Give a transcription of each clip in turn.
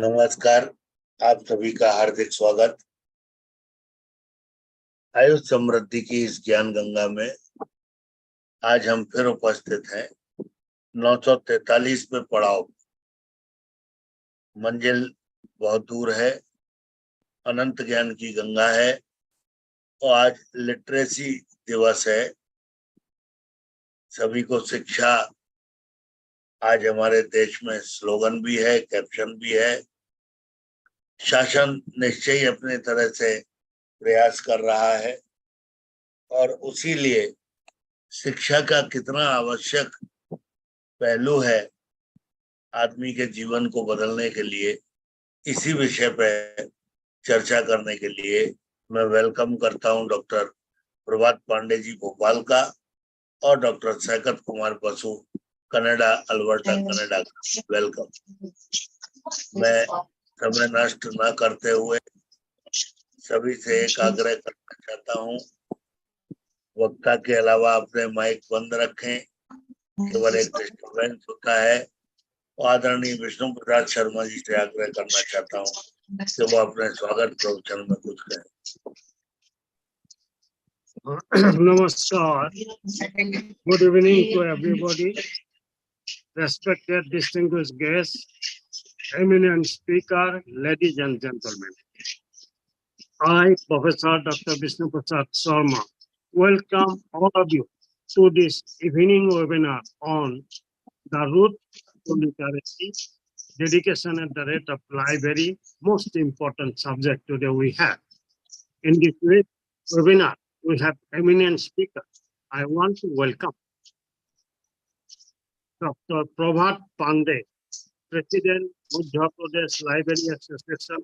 नमस्कार, आप सभी का हार्दिक स्वागत। आयुष समृद्धि की इस ज्ञान गंगा में आज हम फिर उपस्थित हैं 943वें पड़ाव। मंजिल बहुत दूर है, अनंत ज्ञान की गंगा है और आज लिटरेसी दिवस है। सभी को शिक्षा आज हमारे देश में स्लोगन भी है, कैप्शन भी है। शासन निश्चय अपने तरह से प्रयास कर रहा है और उसी लिए शिक्षा का कितना आवश्यक पहलू है आदमी के जीवन को बदलने के लिए, इसी विषय पर चर्चा करने के लिए मैं वेलकम करता हूं डॉक्टर प्रभात पांडे जी भोपाल का और doctor Saikat Kumar Basu Canada, Alberta Canada का। वेलकम। मैं समय नष्ट न करते हुए सभी से एक आग्रह करना चाहता हूं, वक्ता के अलावा अपने माइक बंद रखें, केवल एक डिस्टर्बेंस होता है। आदरणीय विष्णु प्रसाद शर्मा जी से आग्रह करना चाहता हूँ कि वो अपने स्वागत प्रवचन में कुछ कहें। Namaskar. Good evening to everybody. Respected distinguished guests, eminent speaker, ladies and gentlemen. I, Professor Dr. Vishnu Prasad Sharma, welcome all of you to this evening webinar on the route to literacy, dedication at the rate of library, most important subject today we have. In this webinar, we have eminent speakers. I want to welcome Dr. Prabhat Pandey, President, Madhya Pradesh Library Association,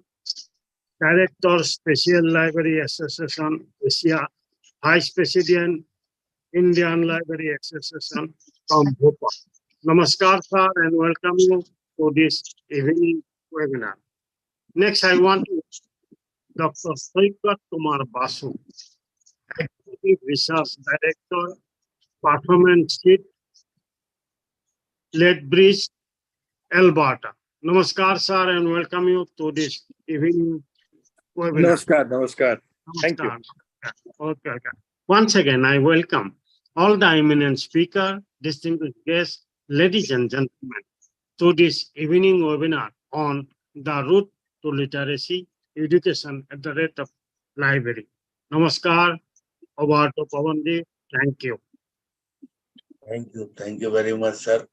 Director, Special Library Association, Asia, Vice President, Indian Library Association from Bhopal. Namaskar, sir, and welcome you to this evening webinar. Next, I want to Dr. Saikat Kumar Basu, Executive Research Director, Performance Sheet, Lethbridge, Alberta. Namaskar, sir, and welcome you to this evening webinar. Namaskar. Thank you. Okay. Once again, I welcome all the eminent speakers, distinguished guests, ladies and gentlemen, to this evening webinar on the route to literacy, education at the rate of library. Namaskar, over to Pavanji. Thank you. Thank you very much sir.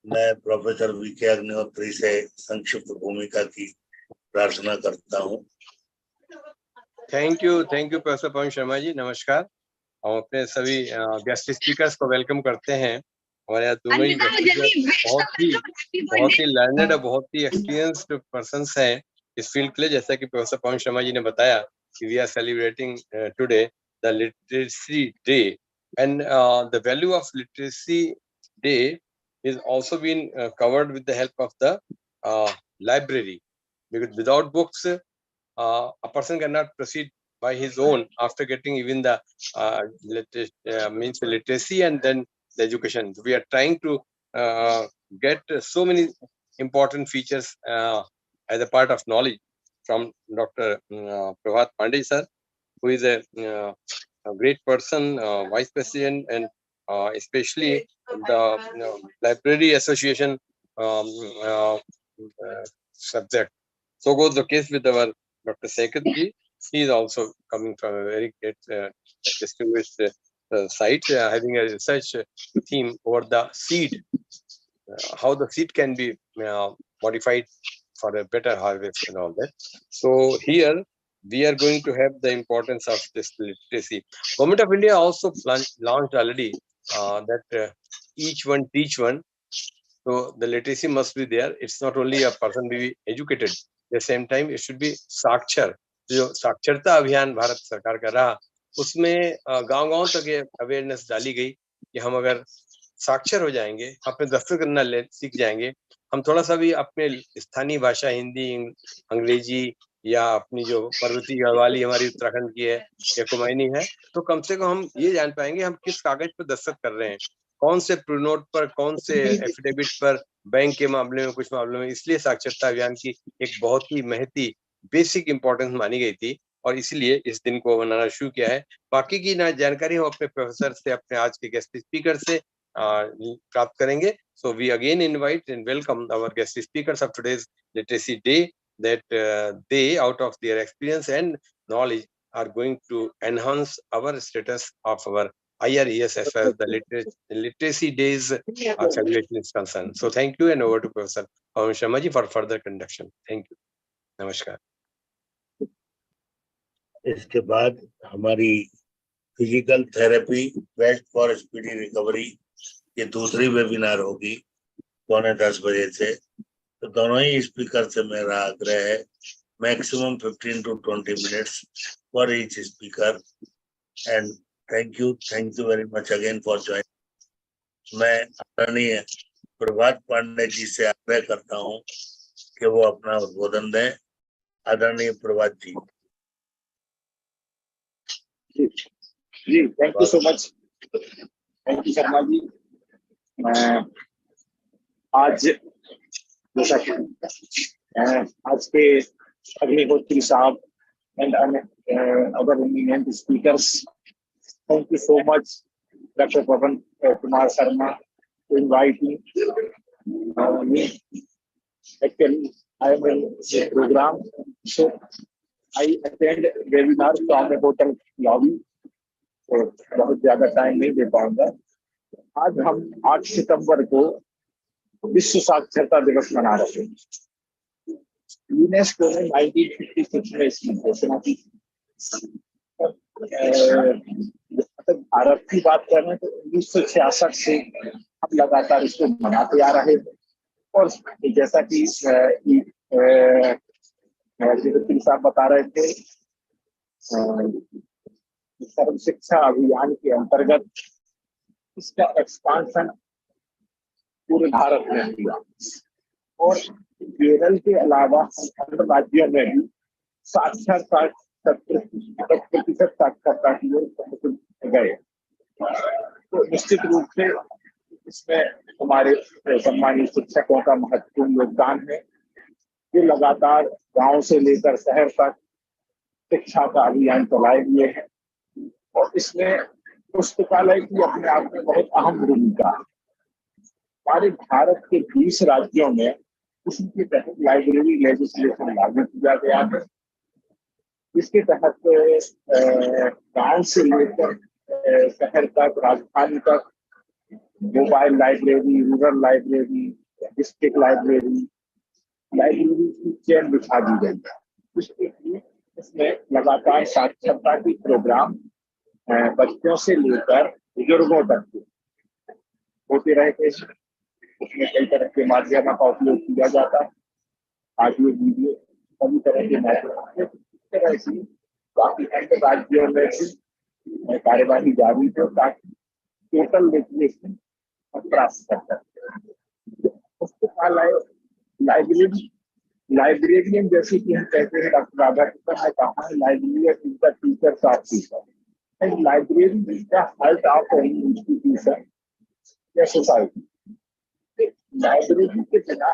मैं professor VK Agnihotri से संक्षिप्त भूमिका की प्रार्थना करता हूँ। Thank you professor Pawan Sharma ji. नमस्कार। हम अपने सभी गेस्ट स्पीकर्स को वेलकम करते हैं। हमारे यहाँ दोनों ही बहुत ही लर्नड और बहुत ही एक्सपीरियंस्ड पर्संस हैं इस फील्ड के लिए। जैसा कि प्रोफेसर पवन शर्मा जी ने बताया कि we are celebrating today the literacy day and the value of literacy day is also been covered with the help of the library, because without books a person cannot proceed by his own after getting even the literacy and then the education. We are trying to get so many important features as a part of knowledge from Dr. Prabhat Pandey sir, who is a great person, vice president, and especially the library association subject. So goes the case with our Dr. Saikat ji. He is also coming from a very great distinguished site, having a research theme over the seed, how the seed can be modified for a better harvest and all that. So here we are going to have the importance of this literacy. Government of India also launched already that each one teach one. So the literacy must be there. It's not only a person be educated. At the same time, it should be साक्षर. जो साक्षरता अभियान भारत सरकार का रहा, उसमें गांव-गांव तक ये अवेयरनेस डाली गई कि हम अगर साक्षर हो जाएंगे, अपने दस्तखत करना सीख जाएंगे, हम थोड़ा सा भी अपने स्थानीय भाषा हिंदी, अंग्रेजी या अपनी जो पर्वतीय गढ़वाली हमारी उत्तराखंड की है या कुमाऊनी है, तो कम से कम हम ये जान पाएंगे हम किस कागज पर दस्तखत कर रहे हैं। कौन से प्रूनोट पर, कौन से एफिडेविट पर, बैंक के मामले में, कुछ मामलों में। इसलिए साक्षरता अभियान की एक बहुत ही महती बेसिक इंपॉर्टेंस मानी गई थी और इसलिए इस दिन को मनाना शुरू किया है। बाकी की ना जानकारी हम अपने प्रोफेसर से, अपने आज के गेस्ट स्पीकर से प्राप्त करेंगे। So we again invite and welcome our guest speakers of today's literacy day, that they, out of their experience and knowledge, are going to enhance our status of our IRES as far as the literacy days celebration is concerned. So thank you, and over to Professor Sharma ji for further conduction. Thank you. Namaskar. इसके बाद हमारी physical therapy best for speedy recovery ये दूसरी webinar होगी 9:45 बजे से। तो दोनों ही स्पीकर से मेरा आग्रह है maximum 15 to 20 minutes for each speaker. And thank you very much again for joining. मैं आदरणीय प्रभात पांडे जी से आग्रह करता हूँ कि वो अपना उद्बोधन दें। आदरणीय प्रभात जी। जी, thank you so much. Thank you Sharma ji. आज जैसा कि आज के अग्निहोत्री साहब and other eminent speakers, thank you so much doctor Pawan Kumar Sharma to invite me. Actually, I am in the program, so I attend webinar from a hotel lobby. तो बहुत ज्यादा time नहीं दे पाऊंगा। आज हम 8 सितंबर को विश्व साक्षरता दिवस मना रहे हैं। यूनेस्को ने 1956 में इसकी घोषणा की। भारत की बात करें तो 1966 से हम लगातार इसको मनाते आ रहे हैं। और जैसा कि साहब बता रहे थे, सर्व शिक्षा अभियान के अंतर्गत इसका एक्सपांशन पूरे भारत में किया और केरल के अलावा अन्य राज्यों में भी साक्षरता 70% साक्षरता की ओर गए। तो निश्चित रूप से इसमें हमारे सम्मानित शिक्षकों का महत्वपूर्ण योगदान है, जो लगातार गांव से लेकर शहर तक शिक्षा का अभियान चलाए हुए हैं। और इसमें पुस्तकालय की अपने आप में बहुत अहम भूमिका है। हमारे भारत के 20 राज्यों में उसी के तहत लाइब्रेरी लेजिस्लेशन लागू किया गया है। इसके तहत गांव से लेकर शहर तक, राजधानी तक mobile library, rural library, district library की चेन बिछा दी गई है। इसके लिए इसमें लगातार साक्षरता की प्रोग्राम बच्चों से लेकर बुजुर्गों तक होते रहते हैं। उसमें कई तरह के माध्यमों का उपयोग किया जाता है, ऑडियो वीडियो सभी तरह के माध्यम। इस तरह से बाकी अन्य राज्यों में भी कार्यवाही जारी हो ताकि टोटल लिटरेसी प्राप्त कर सकते। पुस्तकालय लाइब्रेरियन जैसे कि हम कहते हैं, डॉक्टर राधाकृष्णन ने कहा है, librarian is the teachers of teacher and library is the heart of any institution या सोसाइटी। लाइब्रेरी के बिना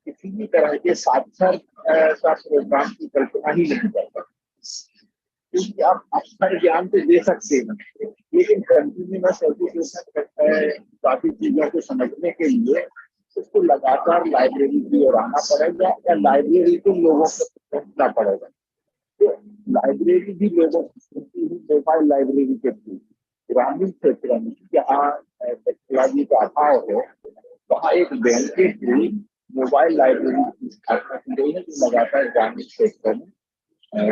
किसी भी तरह के साक्षरता प्रोग्राम की कल्पना ही नहीं कर सकते, क्योंकि आप अक्षर ज्ञान तो दे सकते हैं, लेकिन कंटिन्यूअस एजुकेशन काफी चीजों को समझने के लिए उसको लगातार लाइब्रेरी की ओर आना पड़ेगा या लाइब्रेरी को लोगों को पहुंचना पड़ेगा। तो लाइब्रेरी भी लोगों की मोबाइल लाइब्रेरी के थ्रू ग्रामीण क्षेत्र में जहाँ टेक्नोलॉजी का अभाव है, वहाँ एक बैंक के थ्रू मोबाइल लाइब्रेरी की स्थापना की गई है, जो लगातार ग्रामीण क्षेत्रों में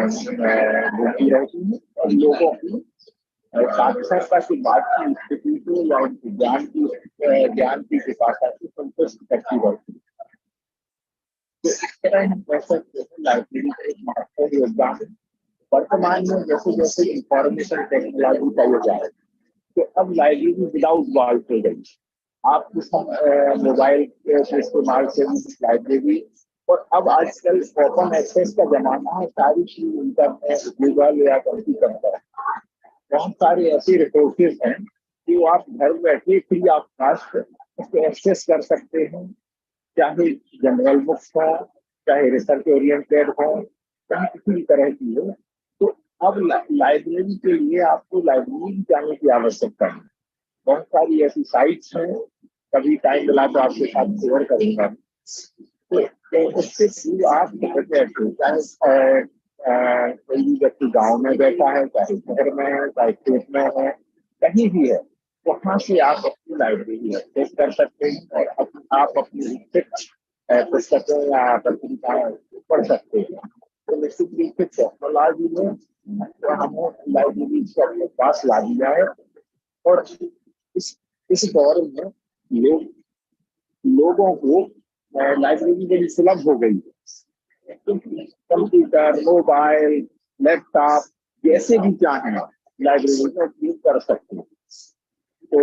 होती रहती है और लोगों की साक्षरता की बात की स्थिति को या उनकी ज्ञान की विकासा को संतुष्ट करती रहती है। तो इस तरह हम कह सकते हैं लाइब्रेरी का एक महत्वपूर्ण योगदान है। वर्तमान में जैसे जैसे इंफॉर्मेशन टेक्नोलॉजी का युग है, तो अब लाइब्रेरी विदाउट वॉल्स हो गई। आप मोबाइल के इस्तेमाल से लाइब्रेरी, और अब आजकल ओपन एक्सेस का जमाना है, सारी चीज इंटरनेट, गूगल या कंप्यूटर पर बहुत सारे ऐसे रिसोर्सेज हैं जो आप घर बैठे फ्री ऑफ कास्ट उसको एक्सेस कर सकते हैं, चाहे जनरल बुक्स हो, चाहे रिसर्च ओरिएंटेड हो, चाहे किसी भी तरह की हो। तो अब लाइब्रेरी के लिए आपको लाइब्रेरी जाने की आवश्यकता है। बहुत सारी ऐसी साइट्स हैं, कभी टाइम मिला तो आपके साथ शेयर करूंगा। तो उससे थ्रू आप चाहे कोई भी व्यक्ति गाँव में बैठा है, चाहे शहर में है, चाहे खेत में है, कहीं भी है, वहाँ से आप अपनी लाइब्रेरी एक्सेस कर सकते हैं और आप अपनी पुस्तकें या पत्रिकाएं पढ़ सकते हैं। तो निश्चित रूप से टेक्नोलॉजी में हमें लाइब्रेरी को अपने पास ला दिया है और इस दौर में लोगों को लाइब्रेरी बड़ी सुलभ हो गई है। कंप्यूटर, मोबाइल, लैपटॉप जैसे भी चाहें लाइब्रेरी का उपयोग कर सकते हैं। तो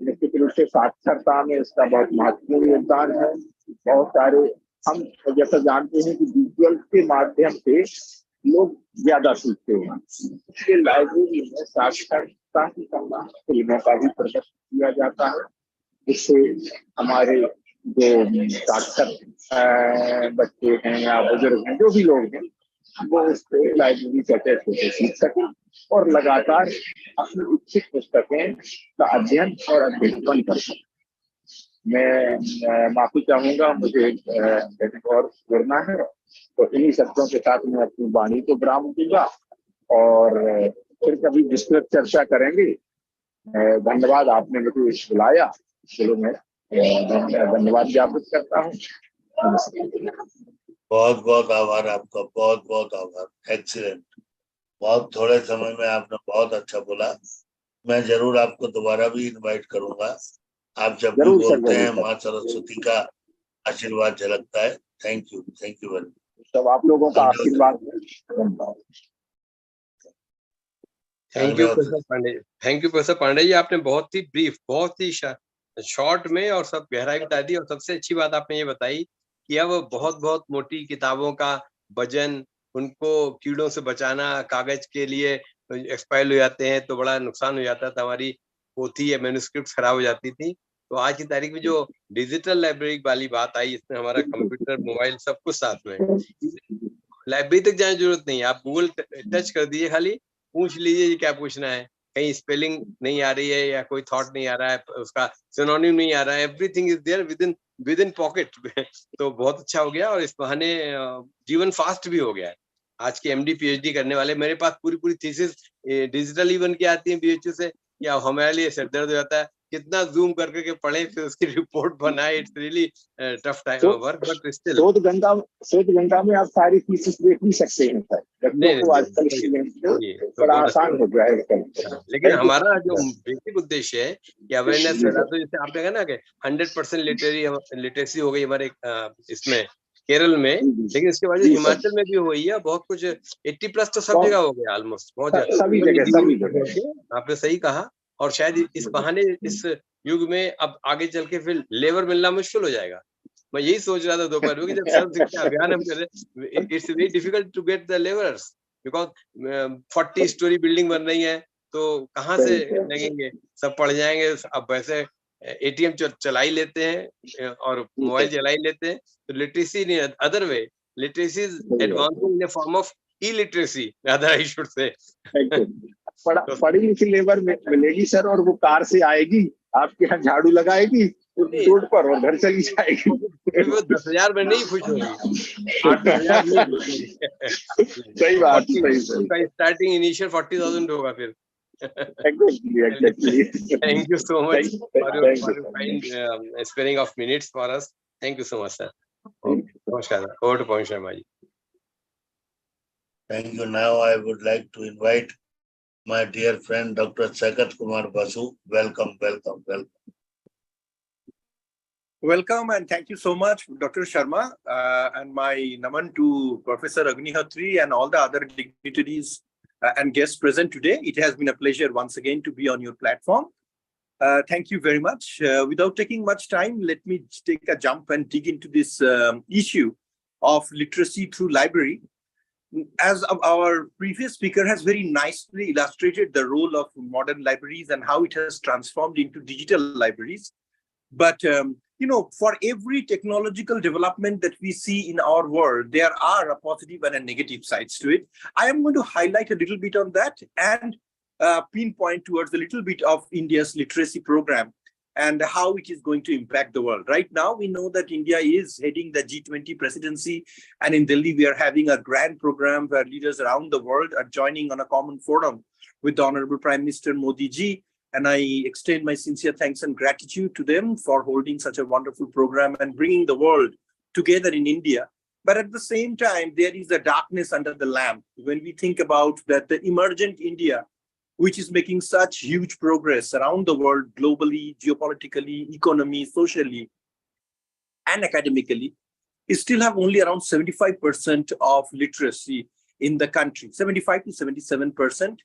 निश्चित रूप से साक्षरता में इसका बहुत महत्वपूर्ण योगदान है। बहुत सारे हम जैसा जानते हैं कि विजुअल के माध्यम से लोग ज्यादा सीखते हैं, इसलिए लाइब्रेरी में साक्षरता की फिल्मों का भी प्रदर्शन किया जाता है, जिससे हमारे जो साक्षर बच्चे हैं या बुजुर्ग हैं, जो भी लोग हैं, वो उसको लाइब्रेरी से अटैच होकर सीख सकें और लगातार अपनी इच्छित पुस्तकें का अध्ययन और अध्ययन कर सकें। मैं माफी चाहूंगा, मुझे और जुड़ना है, तो इन्हीं शब्दों के साथ मैं अपनी वाणी को विराम दूंगा और फिर कभी विस्तृत चर्चा करेंगे। धन्यवाद, आपने मुझे बुलाया, चलो मैं धन्यवाद ज्ञापित करता हूँ। बहुत बहुत आभार आपका, बहुत बहुत आभार। एक्सीलेंट, बहुत थोड़े समय में आपने बहुत अच्छा बोला। मैं जरूर आपको दोबारा भी इनवाइट करूंगा। आप जब भी बोलते हैं माँ सरस्वती का आशीर्वाद झलकता है। Thank you very much. सब आप लोगों का आशीर्वाद। Thank you professor Pandey. Thank you professor Pandey ji, आपने बहुत ही ब्रीफ, बहुत ही शॉर्ट में और सब गहराई बता दी। और सबसे अच्छी बात आपने ये बताई कि अब बहुत बहुत मोटी किताबों का वजन, उनको कीड़ों से बचाना, कागज के लिए एक्सपायर हो जाते हैं तो बड़ा नुकसान हो जाता था, हमारी पोथी या मैन्युस्क्रिप्ट खराब हो जाती थी। तो आज की तारीख में जो डिजिटल लाइब्रेरी वाली बात आई, इसमें हमारा कंप्यूटर, मोबाइल सब कुछ साथ में, लाइब्रेरी तक जाने की जरूरत नहीं है। आप गूगल टच कर दीजिए, खाली पूछ लीजिए क्या पूछना है, कहीं स्पेलिंग नहीं आ रही है या कोई थॉट नहीं आ रहा है, उसका सिनोनिम नहीं आ रहा है, everything is there within pocket. तो बहुत अच्छा हो गया और इस बहाने जीवन फास्ट भी हो गया है। आज के एमडी पीएचडी करने वाले, मेरे पास पूरी थीसिस डिजिटली बन के आती है बीएचयू से, या हमारे लिए सिर दर्द हो जाता है कितना जूम करके पढ़े फिर उसकी रिपोर्ट बनाए। It's really tough time work, but still शोध गंगा में आप सारी थीसिस देख नहीं सकते हैं सर। बच्चों आजकल बड़ा आसान हो गया है। लेकिन हमारा जो बेसिक उद्देश्य है कि अवेयरनेस फैला, तो जैसे आपने कहा ना कि 100% लिटरेसी हो गई हमारे इसमें केरल में, लेकिन इसके बाद हिमाचल में भी हुई है बहुत कुछ, 80+ तो सब जगह हो गया ऑलमोस्ट, बहुत ज्यादा। आपने सही कहा। और शायद इस बहाने इस युग में अब आगे चल के फिर लेबर मिलना मुश्किल हो जाएगा। मैं यही सोच रहा था दोपहर में कि जब सर्व शिक्षा अभियान हम कर रहे, it's very difficult to get the labourers because 40 story building बन रही है, तो कहाँ से लगेंगे, सब पढ़ जाएंगे। अब वैसे एटीएम चला ही लेते हैं और मोबाइल चला ही लेते हैं, तो लिटरेसी नहीं, other way literacy is advancing in the form of illiteracy, rather I should say. पढ़ी लिखी लेबर मिलेगी सर, और वो कार से आएगी, आपके यहाँ झाड़ू लगाएगी रोड पर और घर चली जाएगी। वो 10,000 में नहीं खुश होगी, 8,000 में खुश होगी। सही बात, सही। स्टार्टिंग इनिशियल 40,000 होगा फिर। Exactly. Thank you so much for your kind sparing of minutes for us. Thank you so much, sir. Namaskar. Over to Pawan Sharma ji. Thank you. Now I would like to invite my dear friend Dr. Sagat Kumar Basu. Welcome. Welcome and thank you so much, Dr. Sharma, and my naman to Professor Agnihatri and all the other dignitaries and guests present today. It has been a pleasure once again to be on your platform. Thank you very much. Without taking much time, let me take a jump and dig into this issue of literacy through library. as our previous speaker has very nicely illustrated the role of modern libraries and how it has transformed into digital libraries. But, for every technological development that we see in our world, there are a positive and a negative sides to it. I am going to highlight a little bit on that and pinpoint towards a little bit of India's literacy program and how it is going to impact the world. Right now, we know that India is heading the G20 presidency, and in Delhi, we are having a grand program where leaders around the world are joining on a common forum with the Honorable Prime Minister Modi ji. And I extend my sincere thanks and gratitude to them for holding such a wonderful program and bringing the world together in India. But at the same time, there is a darkness under the lamp when we think about that the emergent India, which is making such huge progress around the world, globally, geopolitically, economy, socially, and academically, is still have only around 75% of literacy in the country, 75 to 77%.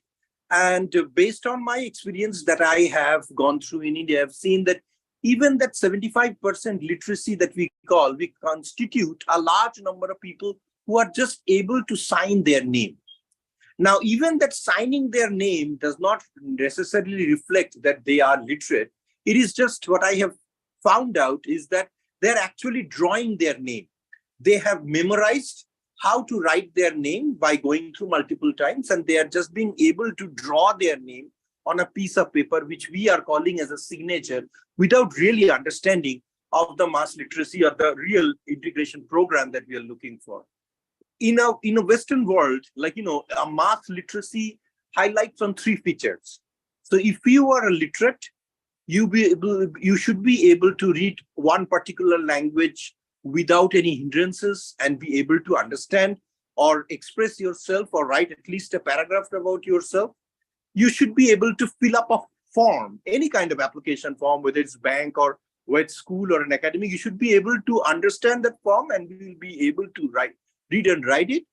And based on my experience that I have gone through in India, I've seen that even that 75% literacy that we constitute a large number of people who are just able to sign their name. Now, even that signing their name does not necessarily reflect that they are literate. It is just what I have found out is that they're actually drawing their name. They have memorized how to write their name by going through multiple times, and they are just being able to draw their name on a piece of paper, which we are calling as a signature, without really understanding of the mass literacy or the real integration program that we are looking for. In a Western world, a mass literacy highlights on three features. So if you are a literate, you should be able to read one particular language without any hindrances and be able to understand or express yourself or write at least a paragraph about yourself. You should be able to fill up a form, any kind of application form, whether it's bank or whether it's school or an academy. You should be able to understand that form and you will be able to read and write it.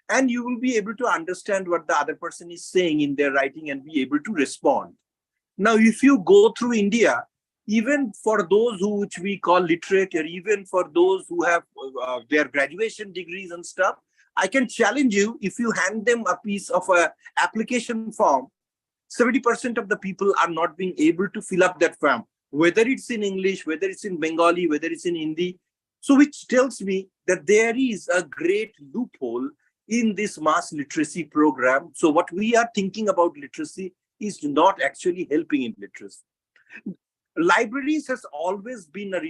And you will be able to understand what the other person is saying in their writing and be able to respond. Now, if you go through India, even for those which we call literate, or even for those who have their graduation degrees and stuff, I can challenge you, if you hand them a piece of a application form, 70% of the people are not being able to fill up that form, whether it's in English, whether it's in Bengali, whether it's in Hindi. So which tells me that there is a great loophole in this mass literacy program. So what we are thinking about literacy is not actually helping in literacy. Libraries has always been a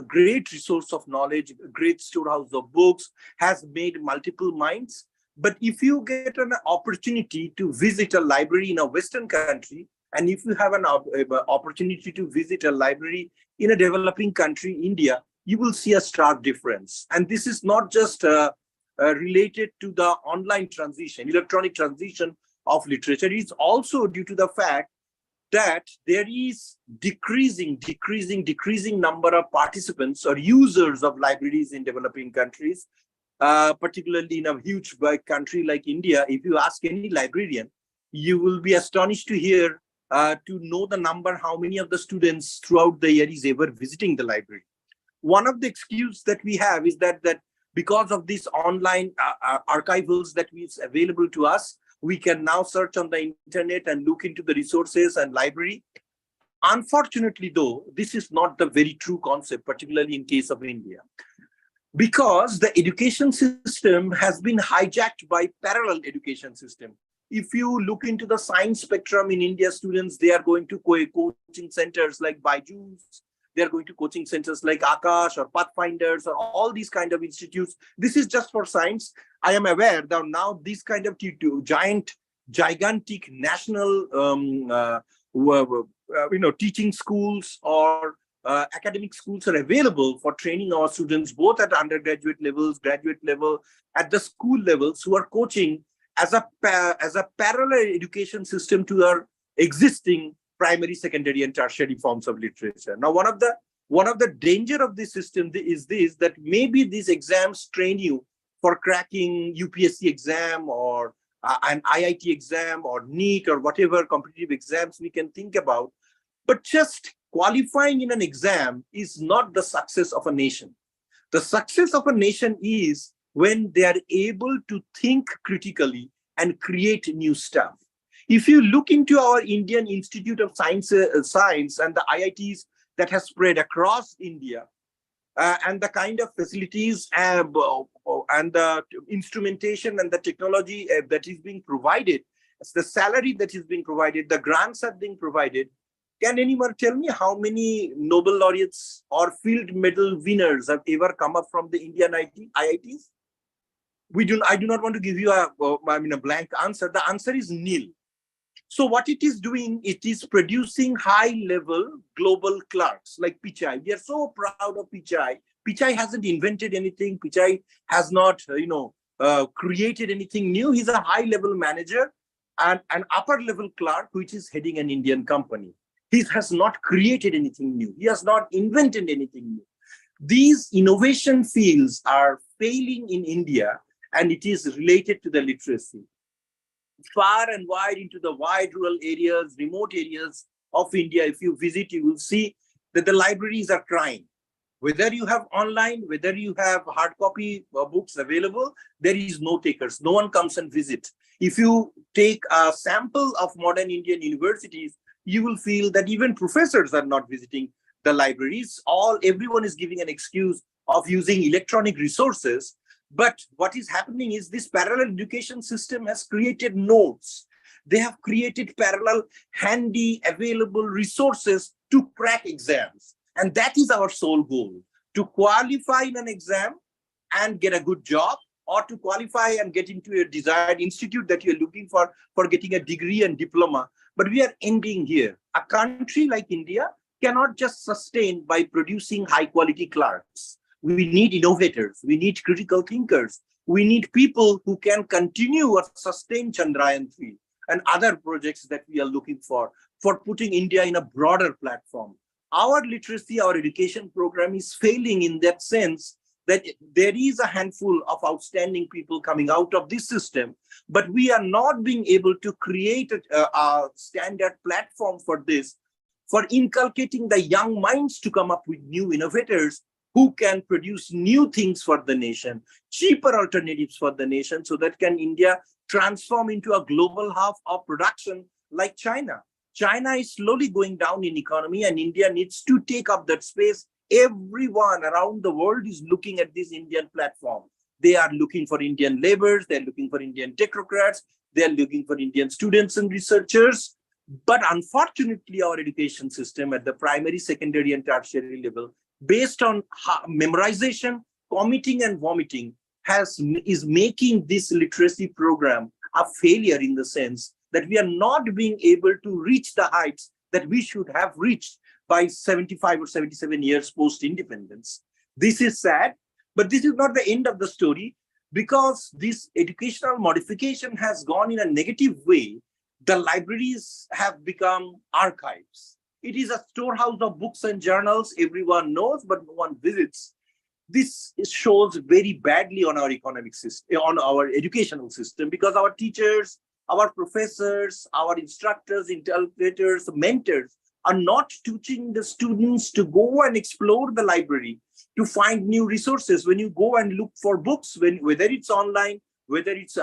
great resource of knowledge, a great storehouse of books, has made multiple minds. But if you get an opportunity to visit a library in a Western country, and if you have an opportunity to visit a library in a developing country, India, you will see a stark difference. And this is not just related to the online transition, electronic transition of literature. It's also due to the fact that there is decreasing number of participants or users of libraries in developing countries, particularly in a huge country like India. If you ask any librarian, you will be astonished to hear, to know the number, how many of the students throughout the year is ever visiting the library. One of the excuses that we have is that because of this online archivals that is available to us, we can now search on the internet and look into the resources and library. Unfortunately, though, this is not the very true concept, particularly in case of India, because the education system has been hijacked by parallel education system. If you look into the science spectrum in India, students, they are going to coaching centers like BYJU'S. They are going to coaching centers like Akash or Pathfinders or all these kind of institutes. This is just for science. I am aware that now these kind of gigantic national teaching schools or academic schools are available for training our students, both at undergraduate levels, graduate level, at the school levels, who are coaching as a parallel education system to our existing primary, secondary, and tertiary forms of literature. Now, one of the danger of this system is that maybe these exams train you for cracking UPSC exam or an IIT exam or NEET or whatever competitive exams we can think about. But just qualifying in an exam is not the success of a nation. The success of a nation is when they are able to think critically and create new stuff. If you look into our Indian Institute of Science and the IITs that has spread across India, and the kind of facilities and the instrumentation and the technology that is being provided, the salary that is being provided, the grants are being provided, can anyone tell me how many Nobel laureates or field medal winners have ever come up from the Indian IITs? I do not want to give you a blank answer. The answer is nil. So what it is doing, it is producing high-level global clerks like Pichai. We are so proud of Pichai. Pichai hasn't invented anything. Pichai has not, created anything new. He's a high-level manager and an upper-level clerk, which is heading an Indian company. He has not created anything new. He has not invented anything new. These innovation fields are failing in India, and it is related to the literacy. Far and wide into the wide rural areas, remote areas of India, if you visit, you will see that the libraries are crying. Whether you have online, whether you have hard copy books available, there is no takers. No one comes and visit. If you take a sample of modern Indian universities, you will feel that even professors are not visiting the libraries. Everyone is giving an excuse of using electronic resources. But what is happening is this parallel education system has created nodes. They have created parallel, handy, available resources to crack exams. And that is our sole goal, to qualify in an exam and get a good job, or to qualify and get into a desired institute that you're looking for getting a degree and diploma. But we are ending here. A country like India cannot just sustain by producing high quality clerks. We need innovators. We need critical thinkers. We need people who can continue or sustain Chandrayaan-3 and other projects that we are looking for putting India in a broader platform. Our literacy, our education program is failing in that sense that there is a handful of outstanding people coming out of this system, but we are not being able to create a standard platform for this, for inculcating the young minds to come up with new innovators who can produce new things for the nation, cheaper alternatives for the nation, so that can India transform into a global hub of production like China. China is slowly going down in economy, and India needs to take up that space. Everyone around the world is looking at this Indian platform. They are looking for Indian laborers, they're looking for Indian technocrats, they're looking for Indian students and researchers. But unfortunately, our education system at the primary, secondary, and tertiary level, based on memorization, committing, and vomiting, is making this literacy program a failure, in the sense that we are not being able to reach the heights that we should have reached by 75 or 77 years post-independence. This is sad, but this is not the end of the story, because this educational modification has gone in a negative way. The libraries have become archives. It is a storehouse of books and journals everyone knows, but no one visits. This shows very badly on our economic system, on our educational system, because our teachers, our professors, our instructors, interpreters, mentors are not teaching the students to go and explore the library, to find new resources. When you go and look for books, whether it's online, whether it's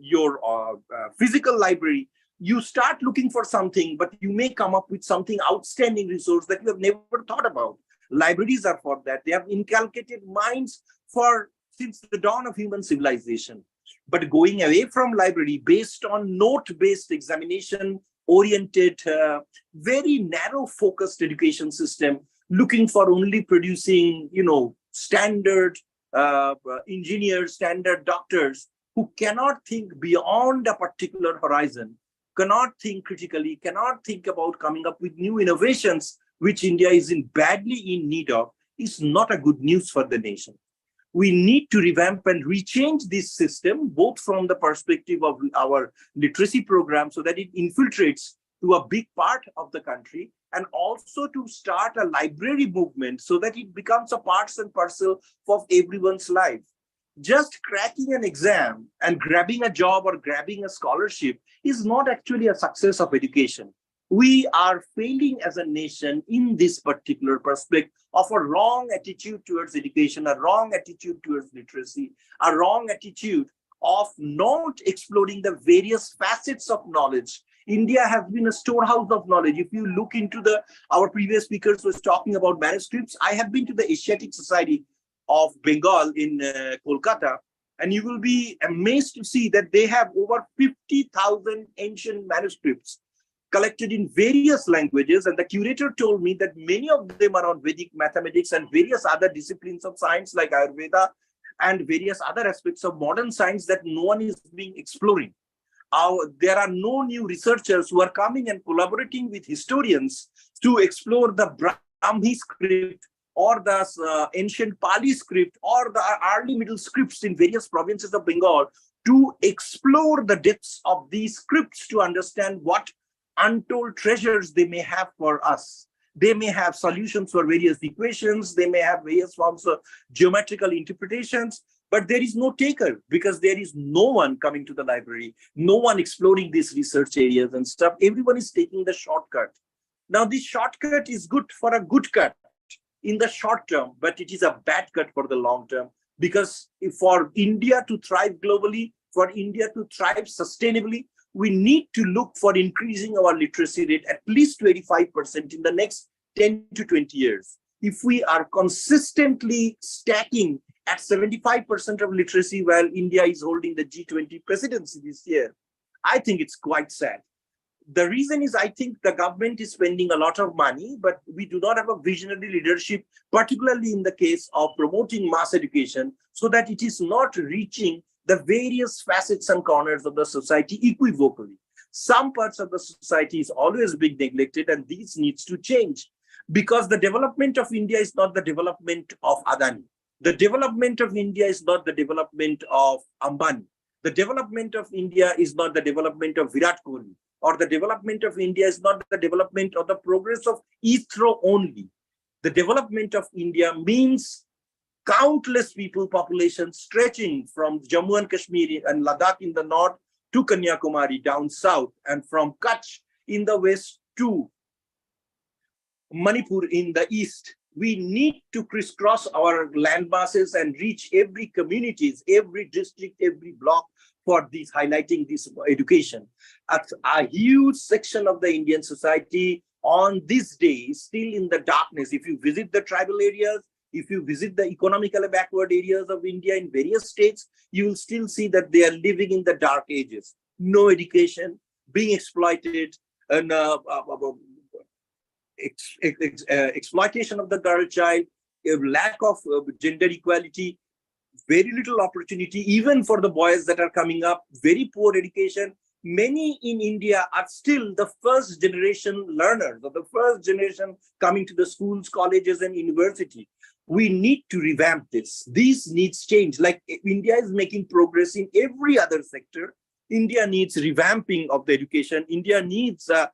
your physical library, you start looking for something, but you may come up with something outstanding resource that you have never thought about. Libraries are for that. They have inculcated minds since the dawn of human civilization. But going away from library based on note-based examination, oriented, very narrow focused education system, looking for only producing, standard engineers, standard doctors who cannot think beyond a particular horizon, cannot think critically, cannot think about coming up with new innovations, which India is badly in need of, is not a good news for the nation. We need to revamp and rechange this system, both from the perspective of our literacy program, so that it infiltrates to a big part of the country, and also to start a library movement so that it becomes a part and parcel of everyone's life. Just cracking an exam and grabbing a job or grabbing a scholarship is not actually a success of education. We are failing as a nation in this particular perspective of a wrong attitude towards education, a wrong attitude towards literacy, a wrong attitude of not exploring the various facets of knowledge. India has been a storehouse of knowledge. If you look into our previous speakers was talking about manuscripts, I have been to the Asiatic Society of Bengal in Kolkata, and you will be amazed to see that they have over 50,000 ancient manuscripts collected in various languages. And the curator told me that many of them are on Vedic mathematics and various other disciplines of science like Ayurveda and various other aspects of modern science that no one is being exploring. There are no new researchers who are coming and collaborating with historians to explore the Brahmi script or the ancient Pali script or the early middle scripts in various provinces of Bengal to explore the depths of these scripts to understand what untold treasures they may have for us. They may have solutions for various equations. They may have various forms of geometrical interpretations, but there is no taker because there is no one coming to the library, no one exploring these research areas and stuff. Everyone is taking the shortcut. Now, this shortcut is good for a good cut in the short term, but it is a bad cut for the long term, because for India to thrive globally, for India to thrive sustainably, we need to look for increasing our literacy rate at least 25% in the next 10 to 20 years. If we are consistently stacking at 75% of literacy while India is holding the G20 presidency this year, I think it's quite sad. The reason is I think the government is spending a lot of money, but we do not have a visionary leadership, particularly in the case of promoting mass education, so that it is not reaching the various facets and corners of the society equivocally. Some parts of the society is always being neglected, and this needs to change, because the development of India is not the development of Adani. The development of India is not the development of Ambani. The development of India is not the development of Virat Kohli, or the development of India is not the development or the progress of ISRO only. The development of India means countless people population stretching from Jammu and Kashmir and Ladakh in the north to Kanyakumari down south, and from Kutch in the west to Manipur in the east. We need to crisscross our land masses and reach every communities, every district, every block for this, highlighting this education. A huge section of the Indian society on this day is still in the darkness. If you visit the tribal areas, if you visit the economically backward areas of India in various states, you will still see that they are living in the dark ages. No education, being exploited, and exploitation of the girl child, a lack of gender equality, very little opportunity, even for the boys that are coming up, very poor education. Many in India are still the first generation learners, or the first generation coming to the schools, colleges, and university. We need to revamp this. These needs change. Like India is making progress in every other sector, India needs revamping of the education. India needs a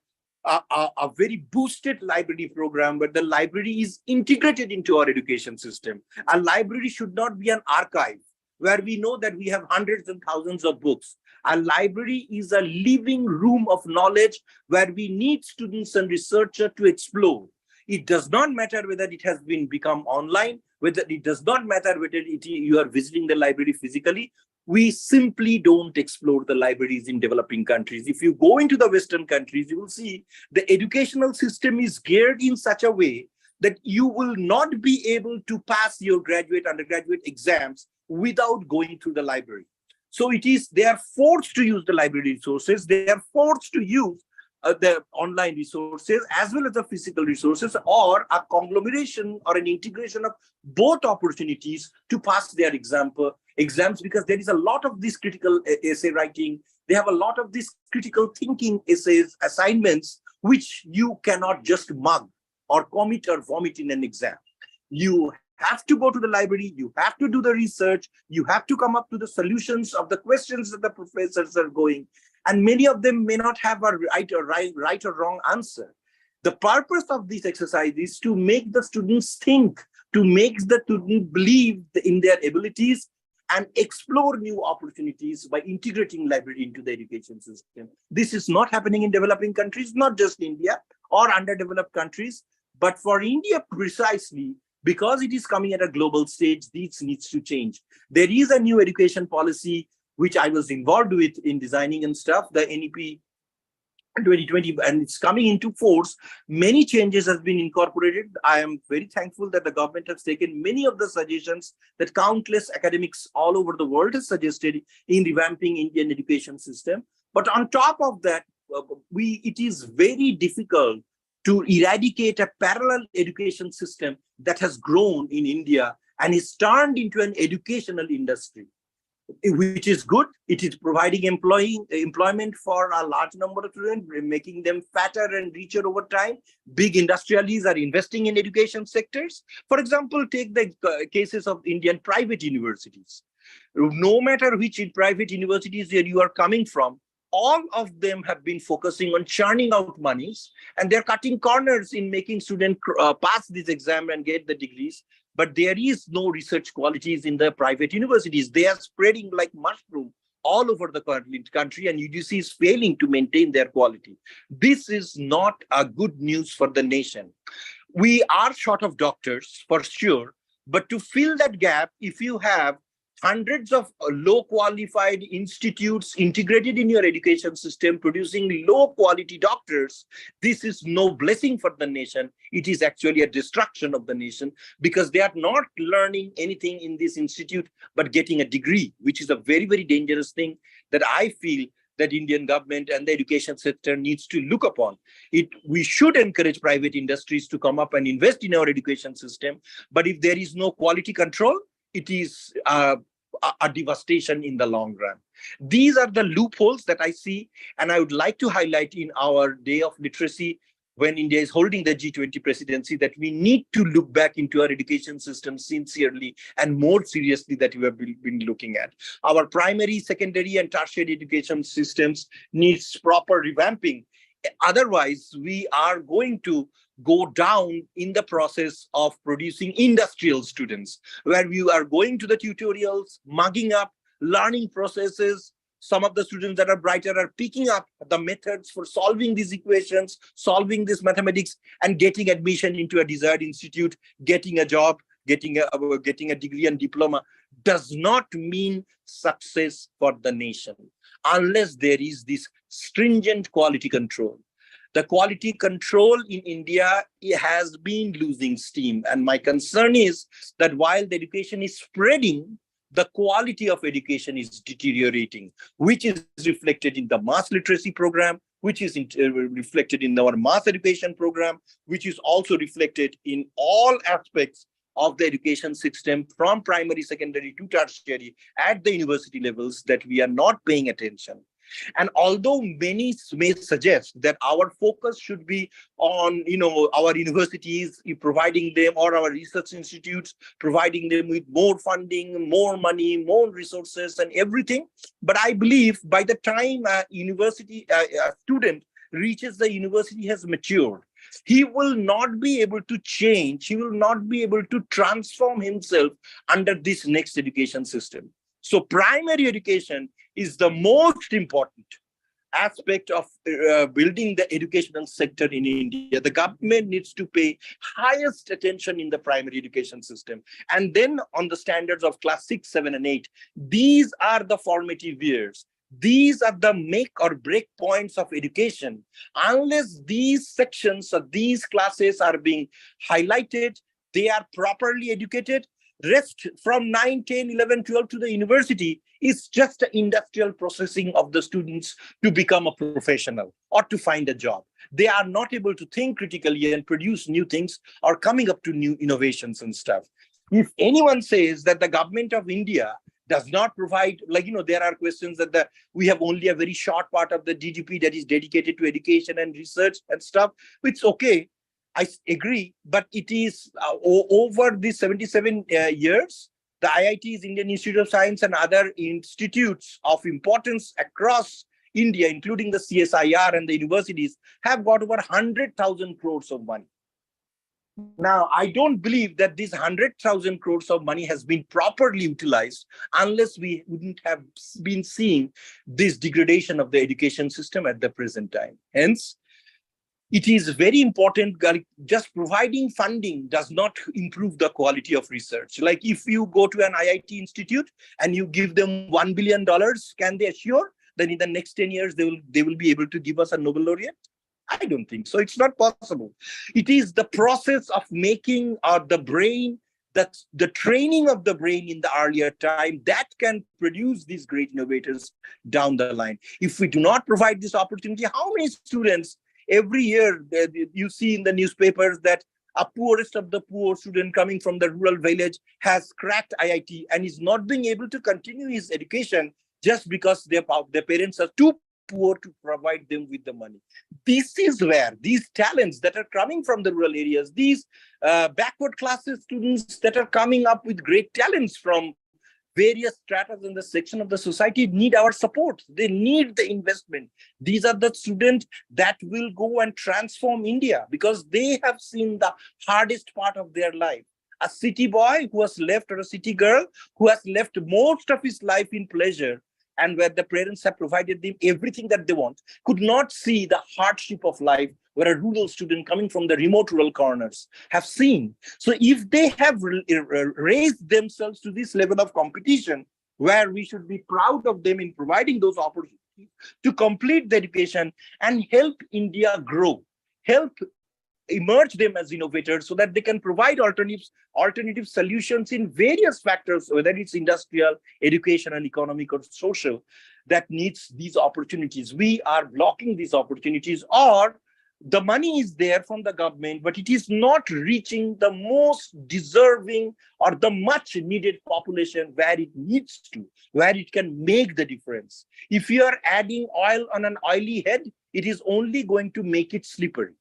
very boosted library program where the library is integrated into our education system. A library should not be an archive where we know that we have hundreds and thousands of books. A library is a living room of knowledge where we need students and researchers to explore. It does not matter whether it has been become online, whether it does not matter whether you are visiting the library physically. We simply don't explore the libraries in developing countries. If you go into the Western countries, you will see the educational system is geared in such a way that you will not be able to pass your graduate, undergraduate exams without going through the library. So they are forced to use the library resources. They are forced to use the online resources as well as the physical resources, or a conglomeration or an integration of both opportunities to pass their exams, because there is a lot of this critical essay writing. They have a lot of this critical thinking essays, assignments, which you cannot just mug or commit or vomit in an exam. You have to go to the library, you have to do the research, you have to come up to the solutions of the questions that the professors are going. And many of them may not have a right or wrong answer. The purpose of this exercise is to make the students think, to make the student believe in their abilities, and explore new opportunities by integrating library into the education system. This is not happening in developing countries, not just India or underdeveloped countries, but for India precisely, because it is coming at a global stage, this needs to change. There is a new education policy which I was involved with in designing and stuff, the NEP 2020, and it's coming into force. Many changes have been incorporated. I am very thankful that the government has taken many of the suggestions that countless academics all over the world have suggested in revamping Indian education system. But on top of that, it is very difficult to eradicate a parallel education system that has grown in India and is turned into an educational industry, which is good. It is providing employment for a large number of students, making them fatter and richer over time. Big industrialists are investing in education sectors. For example, take the cases of Indian private universities. No matter which private universities you are coming from, all of them have been focusing on churning out monies, and they're cutting corners in making students pass this exam and get the degrees. But there is no research qualities in the private universities. They are spreading like mushroom all over the country, and UGC is failing to maintain their quality. This is not a good news for the nation. We are short of doctors for sure, but to fill that gap, if you have hundreds of low qualified institutes integrated in your education system producing low quality doctors, this is no blessing for the nation. It is actually a destruction of the nation, because they are not learning anything in this institute but getting a degree, which is a very, very dangerous thing that I feel that Indian government and the education sector needs to look upon. We should encourage private industries to come up and invest in our education system, but if there is no quality control, it is a devastation in the long run. These are the loopholes that I see, and I would like to highlight in our Day of Literacy, when India is holding the G20 presidency, that we need to look back into our education system sincerely and more seriously that we have been looking at. Our primary, secondary, and tertiary education systems needs proper revamping. Otherwise, we are going to go down in the process of producing industrial students, where we are going to the tutorials, mugging up learning processes. Some of the students that are brighter are picking up the methods for solving these equations, solving this mathematics, and getting admission into a desired institute, getting a job, getting a degree and diploma. Does not mean success for the nation unless there is this stringent quality control. The quality control in India has been losing steam. And my concern is that while the education is spreading, the quality of education is deteriorating, which is reflected in the mass literacy program, which is reflected in our mass education program, which is also reflected in all aspects of the education system from primary, secondary to tertiary at the university levels, that we are not paying attention. And although many may suggest that our focus should be on, our universities providing them, or our research institutes providing them with more funding, more money, more resources and everything, but I believe by the time a student reaches the university, has matured, he will not be able to change, he will not be able to transform himself under this next education system. So primary education is the most important aspect of building the educational sector in India. The government needs to pay highest attention in the primary education system. And then on the standards of class 6, 7, and 8, these are the formative years. These are the make or break points of education. Unless these sections or these classes are being highlighted, they are properly educated, rest from 9, 10, 11, 12 to the university is just the industrial processing of the students to become a professional or to find a job. They are not able to think critically and produce new things or coming up to new innovations and stuff. If anyone says that the government of India does not provide, there are questions that we have only a very short part of the GDP that is dedicated to education and research and stuff. It's okay. I agree, but it is over the 77 years, the IITs, Indian Institute of Science, and other institutes of importance across India, including the CSIR and the universities, have got over 100,000 crores of money. Now, I don't believe that this 100,000 crores of money has been properly utilized unless we wouldn't have been seeing this degradation of the education system at the present time. Hence, it is very important. Just providing funding does not improve the quality of research. Like if you go to an IIT institute and you give them $1 billion, can they assure that in the next 10 years they will be able to give us a Nobel laureate? I don't think so. It's not possible. It is the process of making the brain, that's the training of the brain in the earlier time that can produce these great innovators down the line. If we do not provide this opportunity, how many students every year you see in the newspapers that a poorest of the poor student coming from the rural village has cracked IIT and is not being able to continue his education just because their parents are too poor to provide them with the money. This is where these talents that are coming from the rural areas, these backward classes students that are coming up with great talents from various stratas in the section of the society need our support. They need the investment. These are the students that will go and transform India because they have seen the hardest part of their life. A city boy who has left, or a city girl who has left most of his life in pleasure, and where the parents have provided them everything that they want, could not see the hardship of life where a rural student coming from the remote rural corners have seen. So if they have raised themselves to this level of competition, where we should be proud of them in providing those opportunities to complete the education and help India grow, help emerge them as innovators so that they can provide alternative solutions in various factors, whether it's industrial, education, and economic or social, that needs these opportunities. We are blocking these opportunities, or the money is there from the government, but it is not reaching the most deserving or the much needed population where it needs to, where it can make the difference. If you are adding oil on an oily head, it is only going to make it slippery.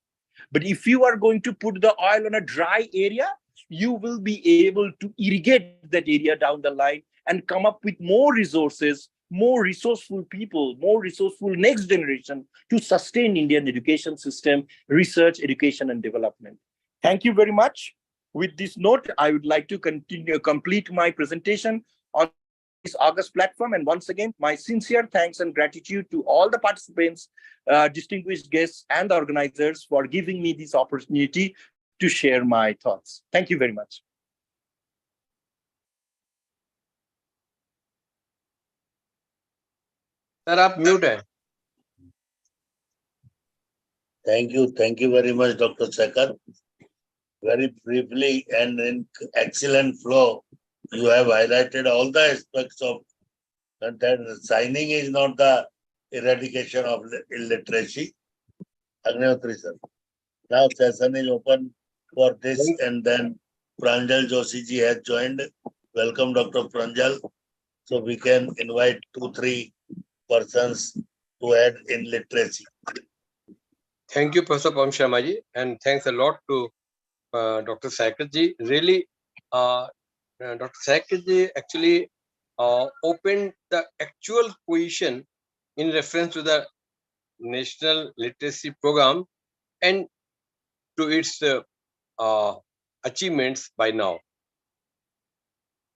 But if you are going to put the oil on a dry area, you will be able to irrigate that area down the line and come up with more resources, more resourceful people, more resourceful next generation to sustain Indian education system, research, education, and development. Thank you very much. With this note, I would like to complete my presentation on this August platform. And once again, my sincere thanks and gratitude to all the participants, distinguished guests, and the organizers for giving me this opportunity to share my thoughts. Thank you very much. Sir, आप mute है. Thank you very much, Dr. Sekar. Very briefly and in excellent flow, you have highlighted all the aspects of content. Signing is not the eradication of illiteracy. Agnihotri sir. Now session is open for this, and then Pranjal Joshi ji has joined. Welcome, Dr. Pranjal. So we can invite 2-3 persons to add in literacy. Thank you, Professor Pawan Sharma ji, and thanks a lot to Dr. Sekar ji. Really, Dr. Sekar ji actually opened the actual position in reference to the National Literacy Program and to its achievements by now.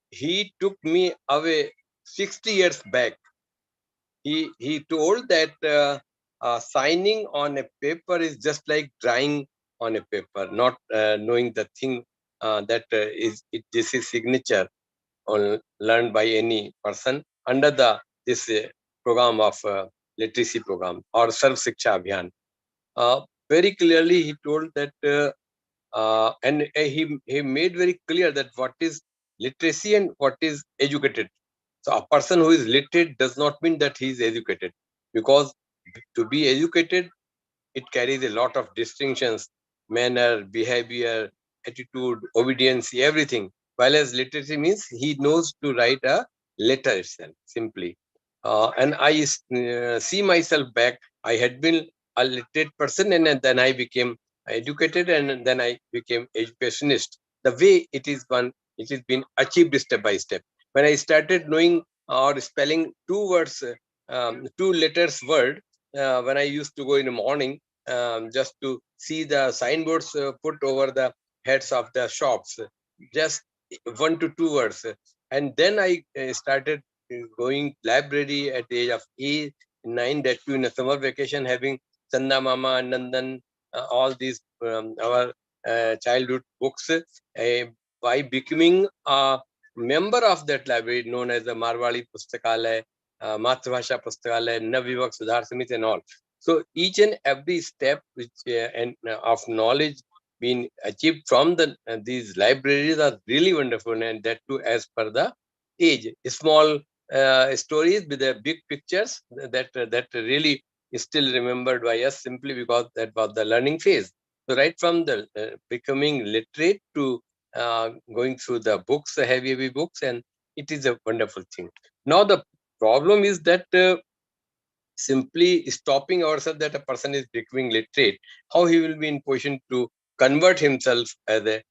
He took me away 60 years back. He told that signing on a paper is just like drawing on a paper, not knowing the thing that this is signature learned by any person under this program of literacy program or Sarv Shiksha Abhiyan. Very clearly he told that and he made very clear that what is literacy and what is educated. So a person who is literate does not mean that he is educated, because to be educated, it carries a lot of distinctions: manner, behavior, attitude, obedience, everything. While as literacy means he knows to write a letter itself, simply. And I see myself back. I had been a literate person, and then I became educated, and then I became educationist. The way it is been achieved step by step. When I started knowing or spelling 2 words, 2 letters word, when I used to go in the morning, just to see the signboards put over the heads of the shops, just 1 to 2 words. And then I started going library at the age of 8, 9, that too in a summer vacation, having Chanda Mama, Nandan, all these our childhood books. By becoming a member of that library known as the Marwari Pustakalaya, Matrabhasha Pustakalaya, Navivak Sudhar Samit and all. So each and every step which of knowledge being achieved from the these libraries are really wonderful, and that too as per the age. Small stories with the big pictures that really is still remembered by us simply because that was the learning phase. So right from the becoming literate to going through the books, heavy books, and it is a wonderful thing. Now the problem is that simply stopping ourselves that a person is becoming literate, how he will be in position to convert himself as a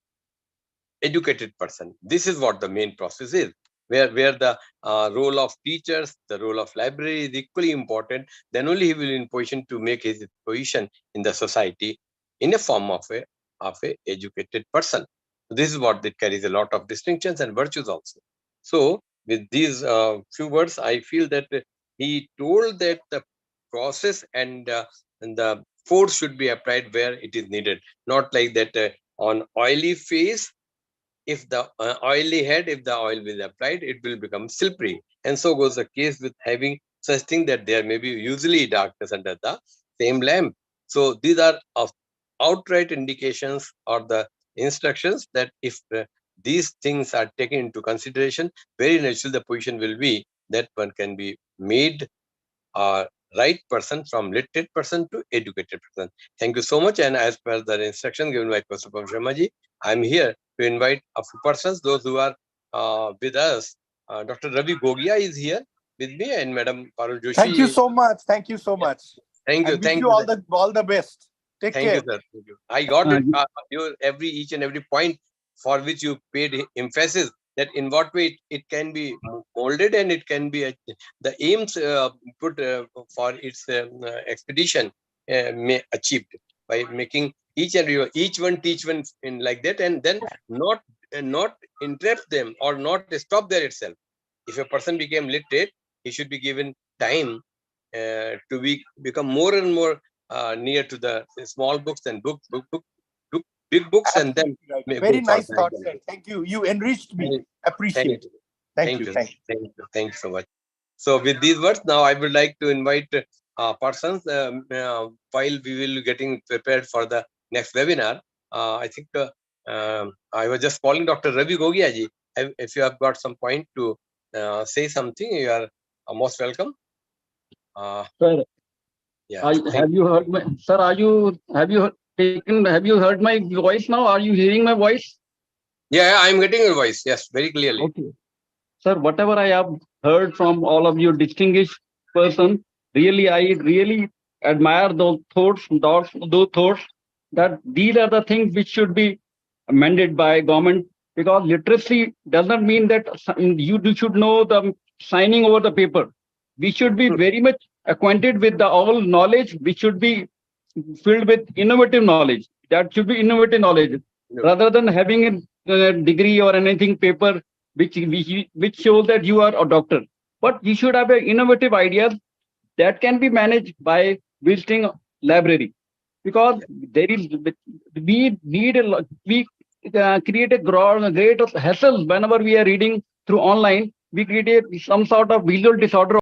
educated person. This is what the main process is, where the role of teachers, the role of library is equally important. Then only he will be in position to make his position in the society in a form of a educated person. This is what that carries a lot of distinctions and virtues also. So with these few words, I feel that he told that the process and the force should be applied where it is needed, not like that on oily face. If the oily head, if the oil will applied, it will become slippery. And so goes the case with having such thing that there may be usually darkness under the same lamp. So these are of outright indications or the instructions that if these things are taken into consideration, very naturally the position will be that one can be made a right person from literate person to educated person. Thank you so much. And as per the instruction given by Professor Sharma ji, I'm here to invite a few persons, those who are with us. Dr. Ravi Gogia is here with me, and Madam Parul Joshi. Thank you so much. Thank you so much. Thank you. And wish you all the best. Take care. Thank you, sir. Thank you. I got it. Your each and every point for which you paid emphasis, that in what way it can be molded and it can be the aims put for its expedition may achieved by making each one teach one in like that, and then not interrupt them or not stop there itself. If a person became literate, he should be given time to become more and more near to the small books and big books. Absolutely, and then very nice thought, sir. Thank you. You enriched me. Appreciate it. Thank you. Thank you so much. So with these words, now I would like to invite persons while we will getting prepared for the next webinar. I think I was just calling Dr. Ravi Gogia ji. If you have got some point to say something, you are most welcome. Sir, yeah. Have you heard my, sir? Have you heard my voice now? Are you hearing my voice? Yeah, I'm getting your voice. Yes, very clearly. Okay, sir. Whatever I have heard from all of you distinguished person, I really admire those thoughts. Those thoughts that these are the things which should be amended by government, because literacy does not mean that you should know the signing over the paper. We should be very much acquainted with the all knowledge, which should be filled with innovative knowledge. That should be innovative knowledge, rather than having a degree or anything paper which shows that you are a doctor. But you should have an innovative ideas that can be managed by visiting library, because there is we need a lot. We create a great hassle whenever we are reading through online. We create some sort of visual disorder